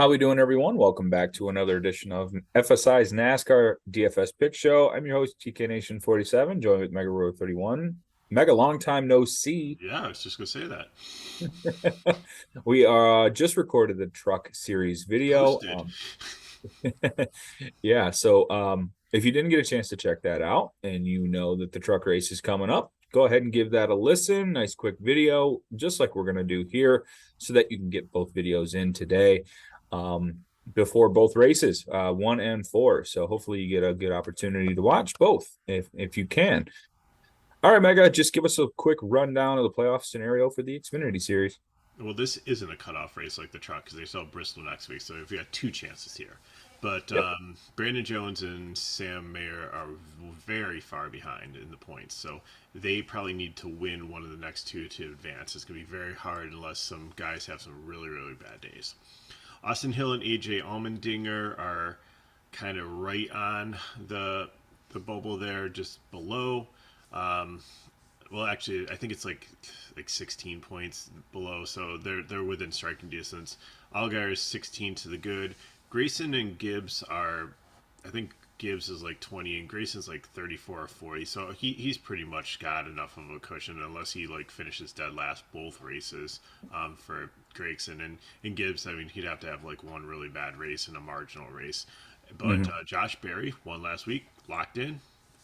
How we doing, everyone? Welcome back to another edition of FSi's NASCAR DFS Pick Show. I'm your host, TK Nation 47, joined with Mega Row 31. Mega, long time no see. Yeah, I was just gonna say that. We are just recorded the Truck Series video. Toasted. Yeah, so if you didn't get a chance to check that out and you know that the truck race is coming up, go ahead and give that a listen. Nice quick video, just like we're going to do here, so that you can get both videos in today before both races, 1 and 4. So hopefully you get a good opportunity to watch both if you can. All right, Mega, just give us a quick rundown of the playoff scenario for the Xfinity Series. Well, this isn't a cutoff race like the truck because they sell Bristol next week, so we got two chances here. But Yep. Brandon Jones and Sam Mayer are very far behind in the points, so they probably need to win one of the next two to advance. It's going to be very hard unless some guys have some really, really bad days. Austin Hill and AJ Allmendinger are kind of right on the bubble there, just below. Um, well, actually, I think it's like 16 points below, so they're within striking distance. Allgaier is 16 to the good. Grayson and Gibbs are, I think Gibbs is like 20 and Grayson's like 34 or 40. So he's pretty much got enough of a cushion unless he like finishes dead last both races for Grayson and Gibbs. I mean, he'd have to have like one really bad race and a marginal race. But Mhm. Josh Berry won last week, locked in,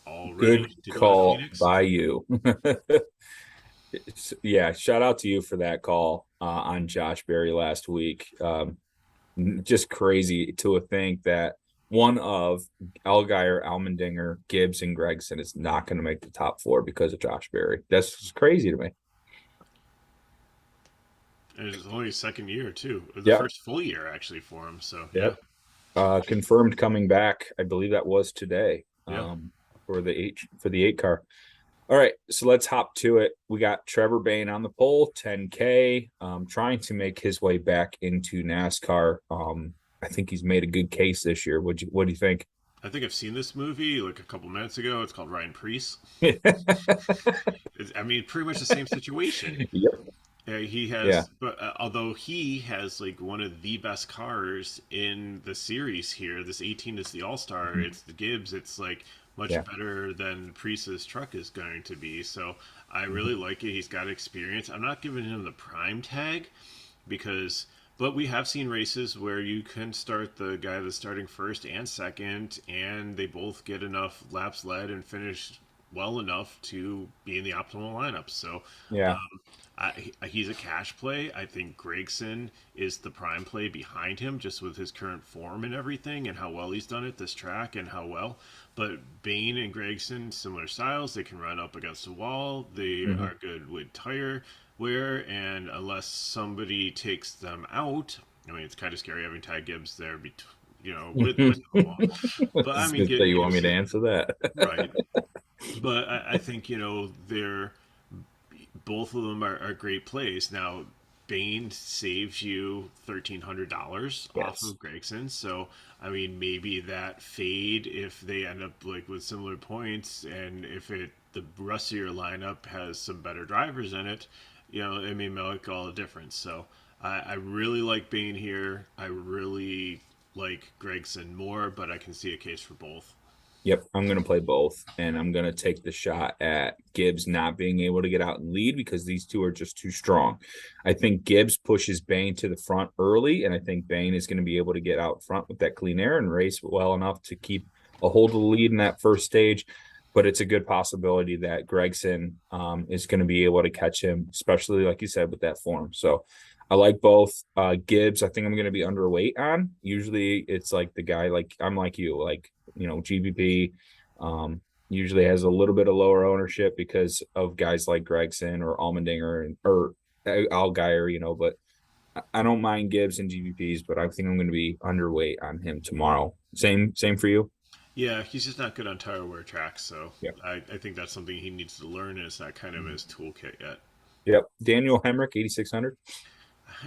all ready Good to go to call Phoenix. by you. Yeah, shout out to you for that call on Josh Berry last week. Just crazy to think that one of Allgaier, Allmendinger, Gibbs, and Gregson is not going to make the top four because of Josh Berry. That's just crazy to me. And it's only his second year too, or the Yep. first full year actually for him. So yeah, Yep. Confirmed coming back. I believe that was today. yep. For the 8 car. All right, so let's hop to it. We got Trevor Bain on the pole, 10K, trying to make his way back into NASCAR. I think he's made a good case this year. What do you think? I think I've seen this movie like a couple minutes ago. It's called Ryan Priest. I mean, pretty much the same situation. Yep. He Yeah. has, but although he has like one of the best cars in the series here, this 18 is the All Star. It's the Gibbs. It's like much Yeah. better than Priest's truck is going to be. So I Mhm. really like it. He's got experience. I'm not giving him the prime tag because, but we have seen races where you can start the guy that's starting first and second, and they both get enough laps led and finish well enough to be in the optimal lineup. So Yeah. um, he's a cash play. I think Gregson is the prime play behind him, just with his current form and everything, and how well he's done at this track and how well. But Bain and Gregson, similar styles. They can run up against the wall. They Mhm. are good with tire wear, and unless somebody takes them out, I mean, it's kind of scary having Ty Gibbs there, with the wall. I But I was mean, gonna say, you want Gibbs me to is answer that? right. But I think they're both of them are great plays. Now, Bain saves you $1,300 off Yes. of Gregson, so I mean maybe that fade if they end up like with similar points, and if it the rest of your lineup has some better drivers in it, it may make all the difference. So I really like Bain here. I really like Gregson more, but I can see a case for both. Yep, I'm going to play both, and I'm going to take the shot at Gibbs not being able to get out and lead because these two are just too strong. I think Gibbs pushes Bain to the front early, and I think Bain is going to be able to get out front with that clean air and race well enough to keep a hold of the lead in that first stage. But it's a good possibility that Gregson is going to be able to catch him, especially like you said with that form. So I like both. Gibbs, I think I'm going to be underweight on. Usually, it's like the guy like I'm like you, like GVP usually has a little bit of lower ownership because of guys like Gregson or Allmendinger or Allgaier, but I don't mind Gibbs and GVPs, but I think I'm going to be underweight on him tomorrow. Same for you. Yeah, he's just not good on tire wear tracks, so Yeah. I think that's something he needs to learn, and it's not kind of in his toolkit yet. Yep. Daniel Hemrick, 8,600.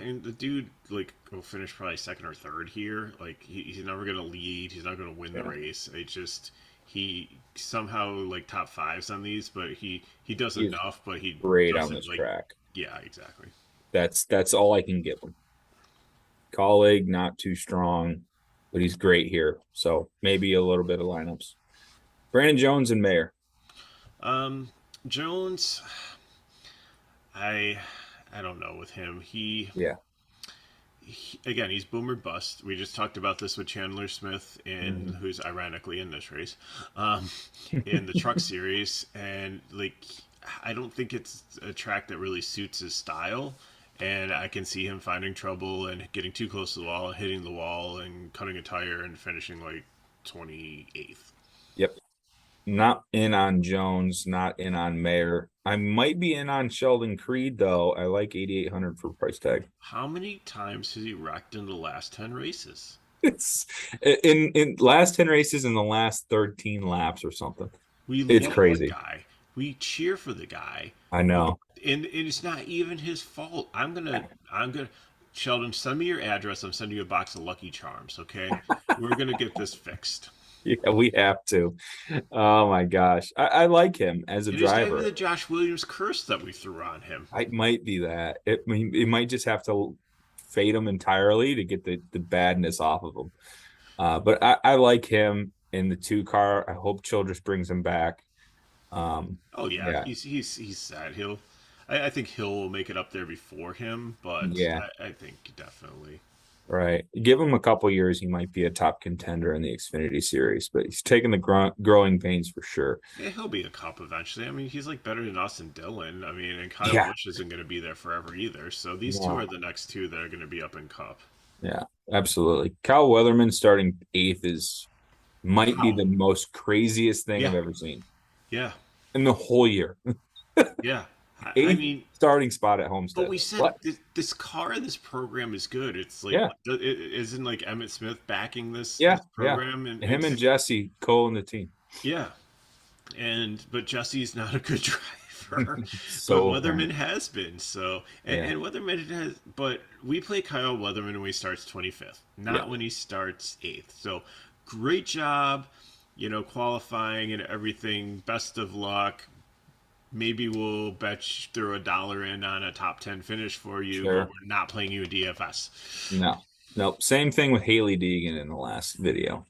And the dude like will finish probably second or third here. Like he's never gonna lead. He's not gonna win the Yeah. race. It's just he somehow like top fives on these, but he does He is enough, but he great on doesn't this like. track. Yeah, exactly. That's all I can give him. Colleague, not too strong, but he's great here. So maybe a little bit of lineups. Brandon Jones and Mayer. Um, Jones, I I don't know with him. Yeah. Again, he's boomer bust. We just talked about this with Chandler Smith, Mhm. who's ironically in this race, um, in the Truck Series, and like I don't think it's a track that really suits his style. And I can see him finding trouble and getting too close to the wall, hitting the wall, and cutting a tire and finishing like 28th. Yep. Not in on Jones, not in on Mayer. I might be in on Sheldon Creed though. I like 8,800 for price tag. How many times has he wrecked in the last 10 races? It's in last 10 races in the last 13 laps or something. We It's love the crazy. guy. We cheer for the guy. I know. And it's not even his fault. I'm gonna Sheldon, send me your address. I'm sending you a box of Lucky Charms, okay? We're gonna get this fixed. Yeah, we have to. Oh my gosh. I like him as a And it's not even driver. the Josh Williams curse that we threw on him. I might be that. It might just have to fade him entirely to get the badness off of him. But I like him in the two car. I hope Childress brings him back. Oh yeah, Yeah, he's sad. I think Hill will make it up there before him, but yeah, I think definitely. right. Give him a couple years, he might be a top contender in the Xfinity Series, but he's taking the growing pains for sure. Yeah, he'll be a cup eventually. I mean, he's like better than Austin Dillon. I mean, and Kyle Yeah, Busch isn't going to be there forever either. So these two no, are the next two that are going to be up in cup. yeah, absolutely. Kyle Weatherman starting eighth is might be Wow. the most craziest thing Yeah. I've ever seen Yeah. in the whole year. Yeah. I Eighth mean, starting spot at but Homestead. we said What? this car, this program is good. It's like, Yeah, isn't like Emmett Smith backing yeah, this yeah. program? Him and Jesse Cole in the team. Yeah. But Jesse's not a good driver. But So Weatherman apparent. has been. So, Yeah. and Weatherman has, but we play Kyle Weatherman when he starts 25th, Yeah. not when he starts 8th. So, great job, qualifying and everything. Best of luck. Maybe we'll throw $1 in on a top 10 finish for you, but Sure. we're not playing you in DFS. No. Nope. Same thing with Haley Deegan in the last video.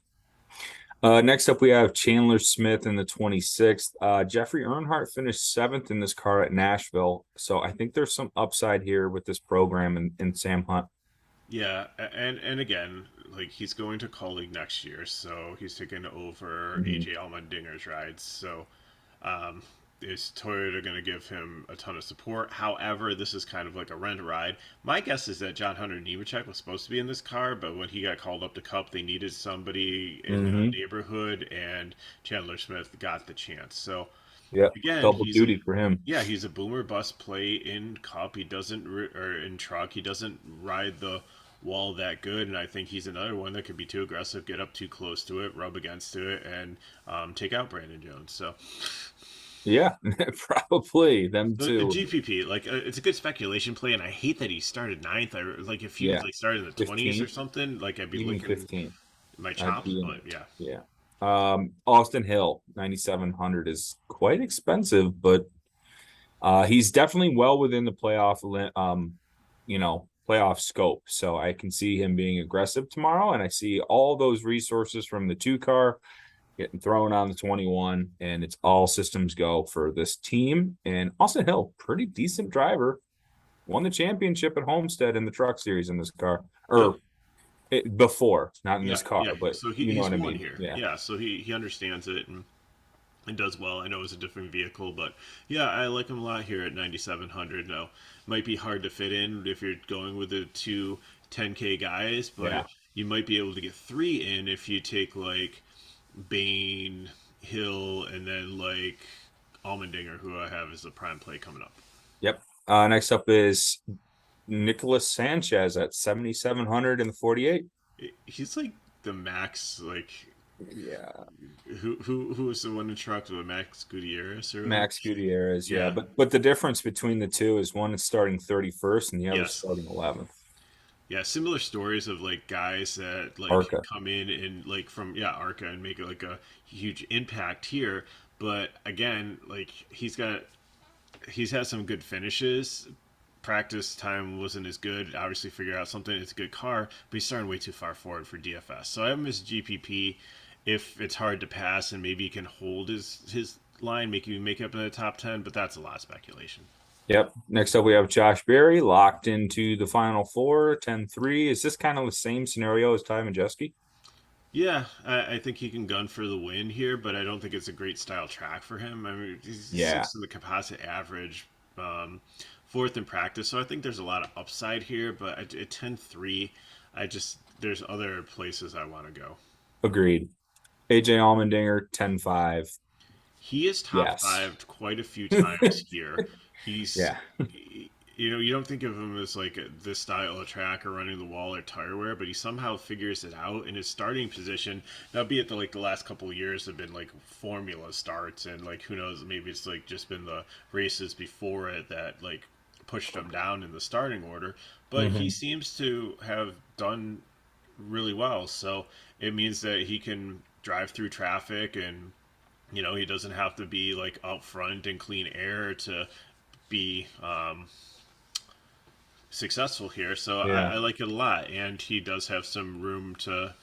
Next up, we have Chandler Smith in the 26th. Jeffrey Earnhardt finished seventh in this car at Nashville. So I think there's some upside here with this program and Sam Hunt. Yeah, and again, like he's going to colleague next year, so he's taking over Mhm. AJ Allmendinger's rides. So, um, is Toyota going to give him a ton of support? However, this is kind of like a rent ride. My guess is that John Hunter Nemechek was supposed to be in this car, but when he got called up to Cup, they needed somebody in the Mhm. neighborhood, and Chandler Smith got the chance. So Yeah. again, Double duty for him. he's a boomer bust play in Cup. He doesn't or in Truck. He doesn't ride the wall that good, and I think he's another one that could be too aggressive, get up too close to it, rub against it, and take out Brandon Jones. So Yeah. Probably them a too. GPP, like it's a good speculation play, and I hate that he started ninth. Like if he was Yeah. like started in the 20s or 15th, something, like I'd be even licking 15th. my I'd chops. be in But it. yeah, Yeah. Austin Hill, 9,700 is quite expensive, but he's definitely well within the playoff scope. So I can see him being aggressive tomorrow, and I see all those resources from the two car getting thrown on the 21, and it's all systems go for this team. And Austin Hill, pretty decent driver, won the championship at Homestead in the Truck Series in this car, yeah. or before, not in Yeah, this car, yeah. but So you know he's what I won mean? here. Yeah. Yeah, so he understands it and does well. I know it's a different vehicle, but yeah, I like him a lot here at 9,700. Now, might be hard to fit in if you're going with the two 10K guys, but Yeah. you might be able to get three in if you take like Bain, Hill, and then like Allmendinger, who I have as a prime play coming up. Yep. Next up is Nicholas Sanchez at 7,700 in the 48. He's like the max, like Yeah. who was the one in truck with Max Gutierrez or whatever? Max Gutierrez, yeah. Yeah. But the difference between the two is one is starting 31st and the other is Yes. starting 11th. Yeah, similar stories of like guys that like Arca. come in and like from Arca and make like a huge impact here. But again, like he's had some good finishes, practice time wasn't as good. Obviously, figure out something. It's a good car, but he's starting way too far forward for DFS. So I have him as GPP. If it's hard to pass and maybe he can hold his line, make it up in the top 10, but that's a lot of speculation. Yep. Next up, we have Josh Berry locked into the final four, 10-3. Is this kind of the same scenario as Ty Majeski? Yeah, I think he can gun for the win here, but I don't think it's a great style track for him. I mean, he's Yeah, sixth in the composite average, fourth in practice, so I think there's a lot of upside here. But at 10-3, there's other places I want to go. agreed. AJ Allmendinger, 10-5. He is top Yes. five quite a few times here. He's, Yeah. you don't think of him as like this style of track or running the wall or tire wear, but he somehow figures it out in his starting position. Now, be it the last couple of years have been like formula starts, and like who knows, maybe it's like just been the races before it that like pushed him down in the starting order. But he Hmm. seems to have done really well, so it means that he can drive through traffic and he doesn't have to be like out front and clean air to be successful here. So I Yeah. like it a lot, and he does have some room to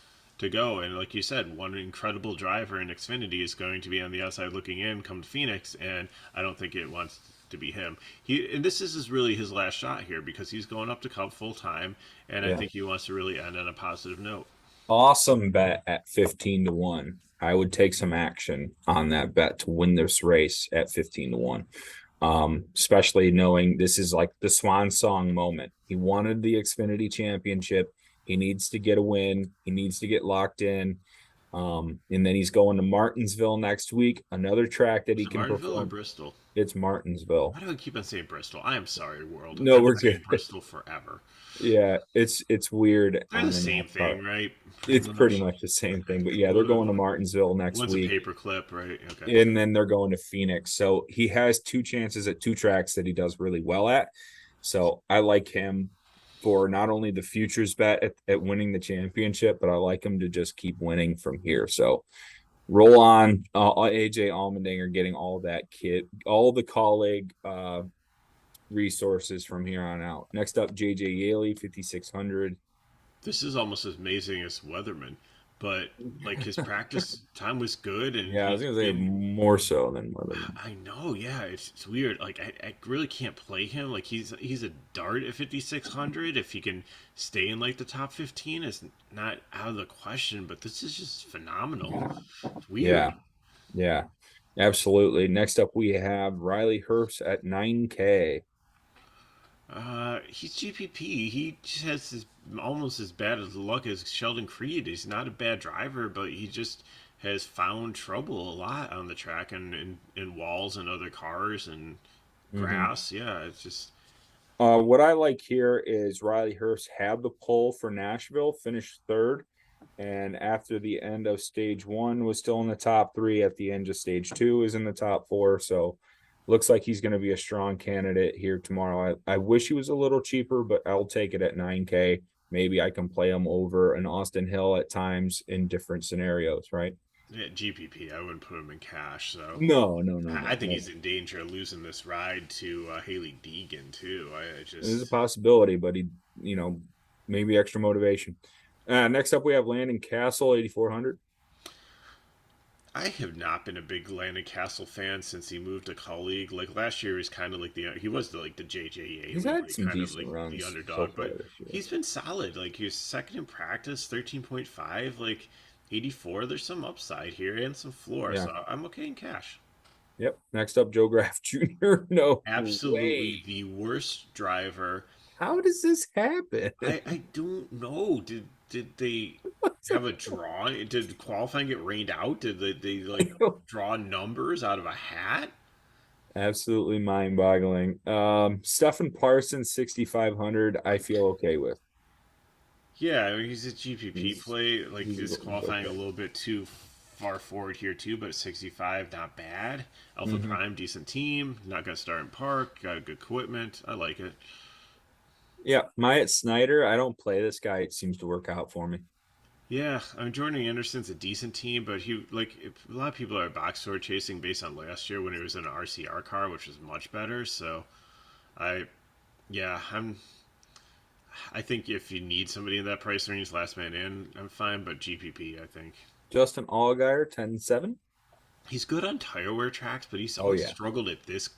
go. And like you said, one incredible driver in Xfinity is going to be on the outside looking in come to Phoenix, and I don't think it wants to be him. And this is really his last shot here because he's going up to Cup full time, and I Yeah. think he wants to really end on a positive note. Awesome bet at 15-1. I would take some action on that bet to win this race at 15-1. Especially knowing this is like the swan song moment. He wanted the Xfinity championship. He needs to get a win. He needs to get locked in. And then he's going to Martinsville next week, another track that Is he it can Martinsville or perform. Bristol? It's Martinsville. Why do I keep on saying Bristol? I am sorry, world. No, I've been we're good. saying Bristol forever. Yeah, it's weird They're the on a same NASCAR. thing, right? Pretty It's pretty much. much the same thing, but yeah, they're One- going to Martinsville next One's a week, paperclip, right? Okay. and then they're going to Phoenix. So he has two chances at two tracks that he does really well at. So I like him for not only the futures bet at winning the championship, but I like him to just keep winning from here. So roll on, AJ Allmendinger getting all that kit, all the colleague resources from here on out. Next up, JJ Yaley, 5,600. This is almost as amazing as Weatherman, but like his practice time was good, and Yeah, I was he's gonna say been. more so than Weatherman. I know, yeah, it's weird. Like I really can't play him. Like he's a dart at 5,600. If he can stay in like the top 15, it's not out of the question. But this is just phenomenal. It's weird. Yeah, yeah, absolutely. Next up, we have Rileyhurst at 9K. He's GPP. He just has almost as bad as luck as Sheldon Creed. He's not a bad driver, but he just has found trouble a lot on the track and in walls and other cars and Mm-hmm. grass. Yeah, it's just What I like here is Rileyhurst had the pole for Nashville, finished third, and after the end of stage one was still in the top three. At the end of stage two is in the top four. So looks like he's going to be a strong candidate here tomorrow. I wish he was a little cheaper, but I'll take it at 9K. Maybe I can play him over an Austin Hill at times in different scenarios, right? yeah, GPP. I wouldn't put him in cash. So No, no, no, I no, think no. he's in danger of losing this ride to Haley Deegan too. I There's a just possibility, but maybe extra motivation. Next up, we have Landon Castle, 8,400. I have not been a big Landon Castle fan since he moved to colleague. Like last year, he was kind of like he was like the JJ He's Yaley, had like some kind of decent like the runs so underdog. far But this year. he's been solid. Like he was second in practice, 13.5, like 84. There's some upside here and some floor, Yeah. so I'm okay in cash. Yep. Next up, Joe Graf Jr. No Absolutely way. the worst driver. How does this happen? I don't know. Did they have a draw? Did qualifying get rained out? Did they like draw numbers out of a hat? Absolutely mind-boggling. Stefan Parsons, 6,500. I feel okay with. Yeah, I mean, he's a GPP He's play. Like, he's is qualifying a okay. little bit too far forward here, too, but 65, not bad. Alpha Mm-hmm. Prime, decent team. Not going to start in park. Got good equipment. I like it. Yeah, Myatt Snyder. I don't play this guy. It seems to work out for me. Yeah, I mean, Jordan Anderson's a decent team, but a lot of people are box score chasing based on last year when it was in an RCR car, which was much better. So I Yeah, I think if you need somebody in that price range, last man in, I'm fine. But GPP, I think Justin Allgaier, 10-7. he's good on tire wear tracks, but he's Oh always yeah. struggled at this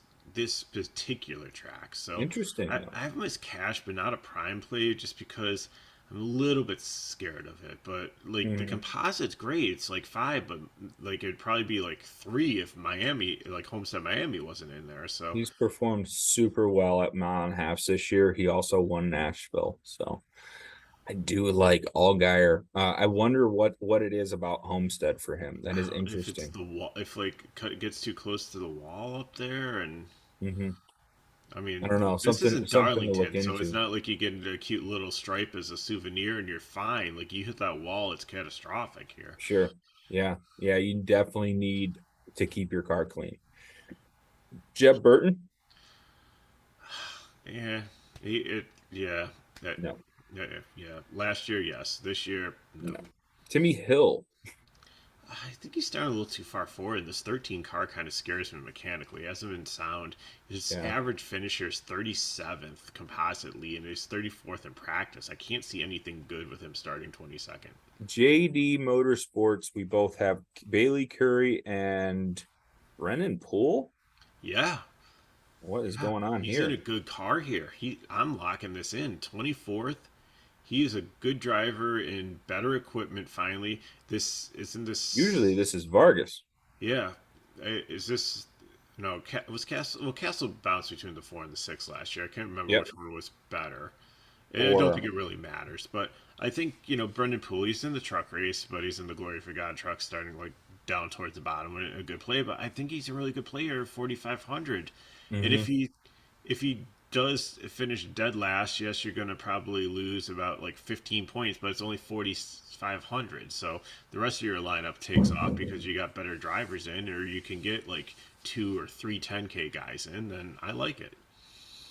particular track. So Interesting I though. have him as cash, but not a prime play, just because I'm a little bit scared of it. But like the Mhm. composite's great; it's like 5, but like it'd probably be like 3 if Miami, like Homestead Miami, wasn't in there. So He's performed super well at mile and halves this year. He also won Nashville. So I do like Allgaier. I wonder what it is about Homestead for him. That is if it's interesting. the wall, if like it gets too close to the wall up there, and Hmm. I I mean, don't know. this Something isn't something to look Darlington, so it's into. not like you get a cute little stripe as a souvenir and you're fine. Like you hit that wall, it's catastrophic here. Sure. Yeah. Yeah. You definitely need to keep your car clean. Jeb Burton? Yeah, yeah, that, No. yeah, yeah. Last year, yes. This year, no. No. Timmy Hill. I think he's starting a little too far forward. This 13 car kind of scares me mechanically. He hasn't been sound. His Yeah. average finisher is 37th compositely, and he's 34th in practice. I can't see anything good with him starting 22nd. JD Motorsports. We both have Bailey Curry and Brennan Poole. Yeah, What is yeah, going on he's in a here? good car here. I'm locking this in. 24th. He is a good driver in better equipment. Finally, this isn't Usually this. this is Vargas. Yeah, is this? No, was Castle. Well, Castle bounced between the 4 and the 6 last year. I can't remember Yep. which one was better. And I don't think Or it really matters, but I think Brendan Poole. He's in the truck race, but he's in the Glory for God truck, starting like down towards the bottom. A good play, but I think he's a really good player. 4,500, and mhm. if he does finish dead last, yes, you're going to probably lose about like 15 points, but it's only 4,500. So the rest of your lineup takes off because you got better drivers in, or you can get like 2 or 3 10K guys in. Then I like it.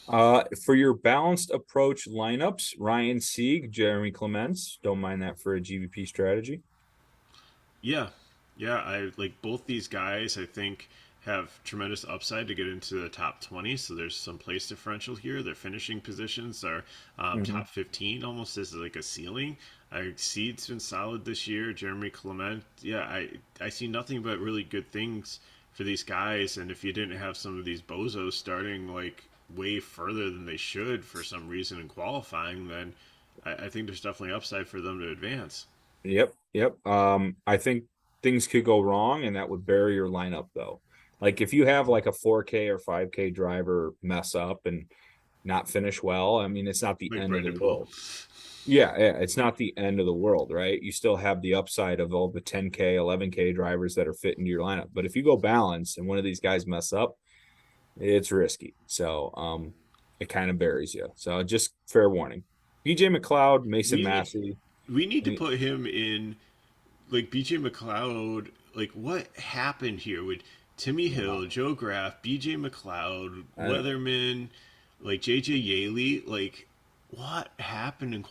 For your balanced approach lineups, Ryan Sieg, Jeremy Clements. Don't mind that for a GVP strategy. Yeah, yeah, I like both these guys. I think have tremendous upside to get into the top 20. So there's some place differential here. Their finishing positions are Hmm. top 15, almost as like a ceiling. I see it's been solid this year. Jeremy Clement, yeah, I see nothing but really good things for these guys. And if you didn't have some of these bozos starting like way further than they should for some reason in qualifying, then I think there's definitely upside for them to advance. Yep, yep. I think things could go wrong, and that would bury your lineup though. Like if you have like a 4K or 5K driver mess up and not finish well, I mean, it's not the Like end of the Brendan Poole. world. Yeah, yeah, it's not the end of the world, right? You still have the upside of all the 10K, 11K drivers that are fit into your lineup. But if you go balance and one of these guys mess up, it's risky. So, it kind of buries you. So, just fair warning. BJ McLeod, Mason We need Massey. we need I to mean, put him in like BJ McLeod. Like what happened here with Timmy Hill, Joe Graf, BJ McLeod, I, Weatherman, like JJ Yaley? Like what happened in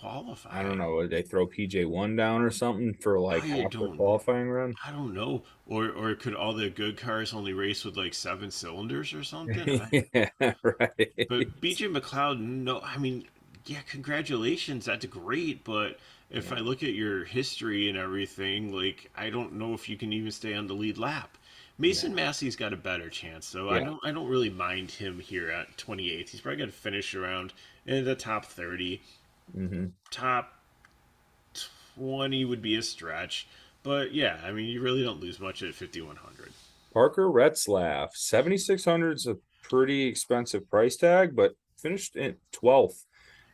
I don't qualifying? know. Would they throw PJ1 down or something for like I half the don't qualifying run? I don't know. Or could all the good cars only race with like 7 cylinders or something? Yeah, right. But BJ McLeod, no, I mean, yeah, congratulations, that's great. But if I Yeah, look at your history and everything, like, I don't know if you can even stay on the lead lap. Mason yeah, Massey's got a better chance, so yeah. I don't really mind him here at 28th. He's probably going to finish around in the top 30. Hmm. Top 20 would be a stretch, but yeah, I mean, you really don't lose much at 5,100. Parker Retzlaff, 7,600 is a pretty expensive price tag, but finished in 12th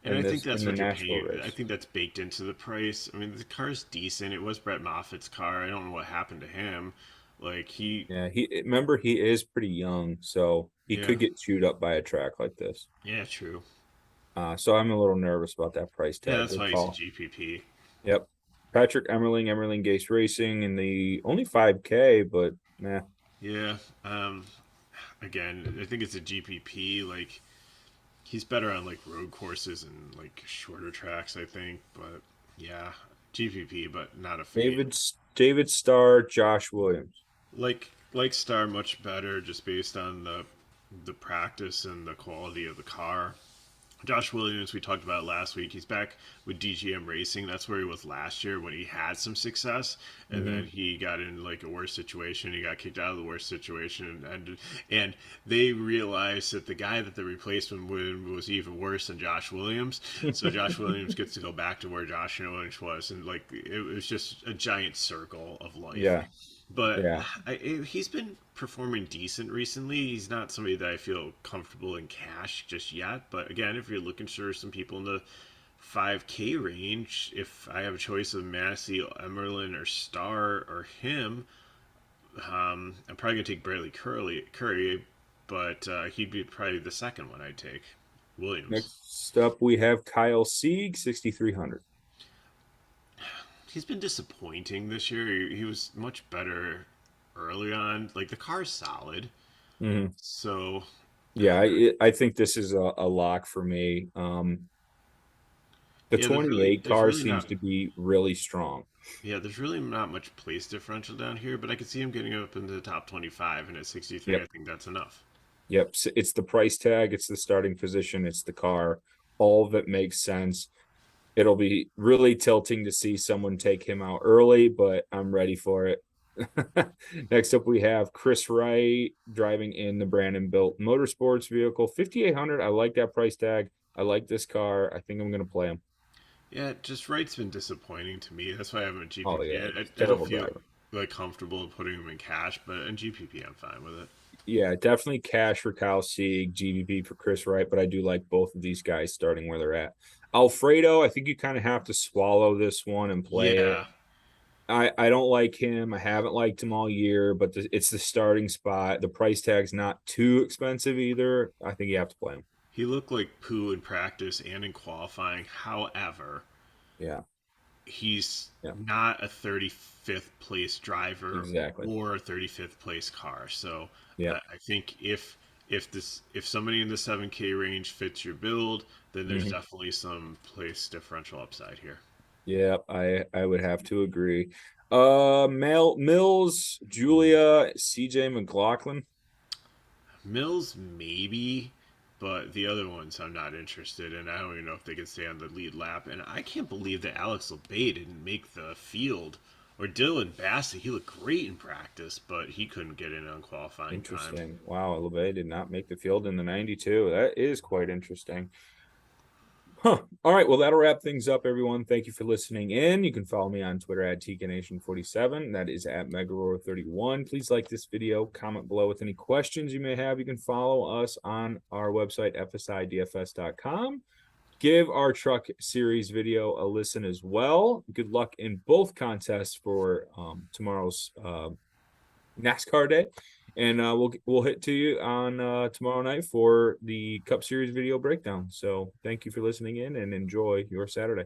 And I think in that's the what you're Nashville paying. I race. think that's baked into the price. I mean, the car's decent. It was Brett Moffitt's car. I don't know what happened to him. Like Yeah, he is pretty young, so he yeah, could get chewed up by a track like this. yeah, true. So I'm a little nervous about that price Yeah, tag. that's Good why he's a call. GPP. Yep. Patrick Emmerling Gase Racing in the only 5K, but nah. Yeah. Again, I think it's a GPP. Like he's better on like road courses and like shorter tracks. I think, but yeah, GPP, but not a fade. David Starr, Josh Williams. Like Star much better just based on the practice and the quality of the car. Josh Williams, we talked about last week. He's back with DGM Racing. That's where he was last year when he had some success, and then Hmm. he got in like a worse situation. He got kicked out of the worst situation, and they realized that the guy that they replaced him with was even worse than Josh Williams. So Josh Williams gets to go back to where Josh Williams was, and like it was just a giant circle of life. Yeah, But yeah. he's been performing decent recently. He's not somebody that I feel comfortable in cash just yet. But again, if you're looking for some people in the 5K range, if I have a choice of Massey, Emerlin, or Star, or him, I'm probably going to take Curry, but he'd be probably the second one I'd take. Williams. Next up, we have Kyle Sieg, 6,300. He's been disappointing this year. He was much better early on. Like, the car's solid. Hmm. So Yeah, I think this is a lock for me. The yeah, 28 there's car really seems not to be really strong. there's really not much place differential down here, but I could see him getting up into the top 25, and at 63, I Yep. think that's enough. Yep. It's the price tag, it's the starting position, it's the car. All of it makes sense. It'll be really tilting to see someone take him out early, but I'm ready for it. Next up, we have Chris Wright driving in the Brandon Built Motorsports vehicle, 5,800. I like that price tag. I like this car. I think I'm going to play him. Yeah, just Wright's been disappointing to me. That's why I haven't Oh GPP. yeah, I don't terrible feel driver. like comfortable in putting him in cash, but in GPP, I'm fine with it. Yeah, definitely cash for Kyle Sieg, GVP for Chris Wright, but I do like both of these guys starting where they're at. Alfredo, I think you kind of have to swallow this one and play it. Yeah, I don't like him. I haven't liked him all year, but it's the starting spot. The price tag's not too expensive either. I think you have to play him. he looked like poo in practice and in qualifying. However, Yeah, he's yeah, not a 35th place driver exactly. or a 35th place car. So Yeah. I think if somebody in the 7K range fits your build, then there's Hmm. definitely some place differential upside here. Yeah, I would have to agree. Mills, Julia, CJ McLaughlin. Mills maybe, but the other ones I'm not interested in. I don't even know if they can stay on the lead lap. And I can't believe that Alex LeBay didn't make the field. Or Dylan Bassett, he looked great in practice, but he couldn't get in on qualifying time. Interesting. Wow, LeBay did not make the field in the 92. That is quite interesting. Huh. All right. Well, that'll wrap things up, everyone. Thank you for listening in. You can follow me on Twitter at TKNation47. That is at Megaroar31. Please like this video, comment below with any questions you may have. You can follow us on our website, FSiDFS.com. Give our truck series video a listen as well. Good luck in both contests for tomorrow's NASCAR day. And we'll hit to you on tomorrow night for the Cup Series video breakdown. So thank you for listening in and enjoy your Saturday.